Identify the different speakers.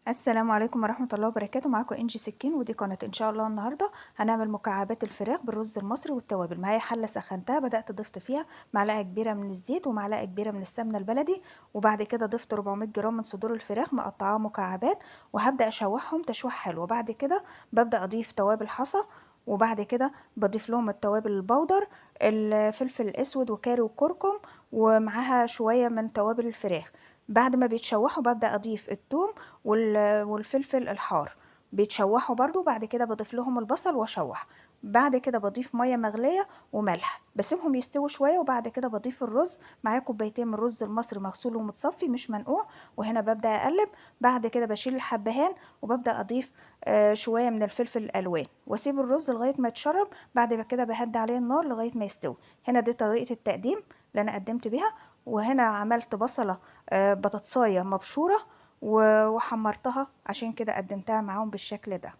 Speaker 1: السلام عليكم ورحمة الله وبركاته. معاكم إنجي سكين ودي قناة إن شاء الله. النهاردة هنعمل مكعبات الفراخ بالرز المصري والتوابل. معايا حلة سخنتها، بدأت ضفت فيها معلقة كبيرة من الزيت ومعلقة كبيرة من السمنة البلدي، وبعد كده ضفت 400 جرام من صدور الفراخ مقطعاها مكعبات، وهبدأ أشوحهم تشويح حلو. وبعد كده ببدأ أضيف توابل حصى، وبعد كده بضيف لهم التوابل البودر، الفلفل الأسود وكاري وكركم، ومعاها شوية من توابل الفراخ. بعد ما بيتشوحوا ببدأ أضيف الثوم والفلفل الحار، بيتشوحوا برضو. بعد كده بضيف لهم البصل واشوح. بعد كده بضيف ميه مغليه وملح، بسيبهم يستووا شويه، وبعد كده بضيف الرز. معايا كوبايتين من الرز المصري مغسول ومتصفي مش منقوع، وهنا ببدا اقلب. بعد كده بشيل الحبهان وببدا اضيف شويه من الفلفل الالوان، واسيب الرز لغايه ما يتشرب. بعد كده بهدي عليه النار لغايه ما يستوي. هنا دي طريقه التقديم اللي انا قدمت بيها. وهنا عملت بصله بطاطسايه مبشوره وحمرتها، عشان كده قدمتها معاهم بالشكل ده.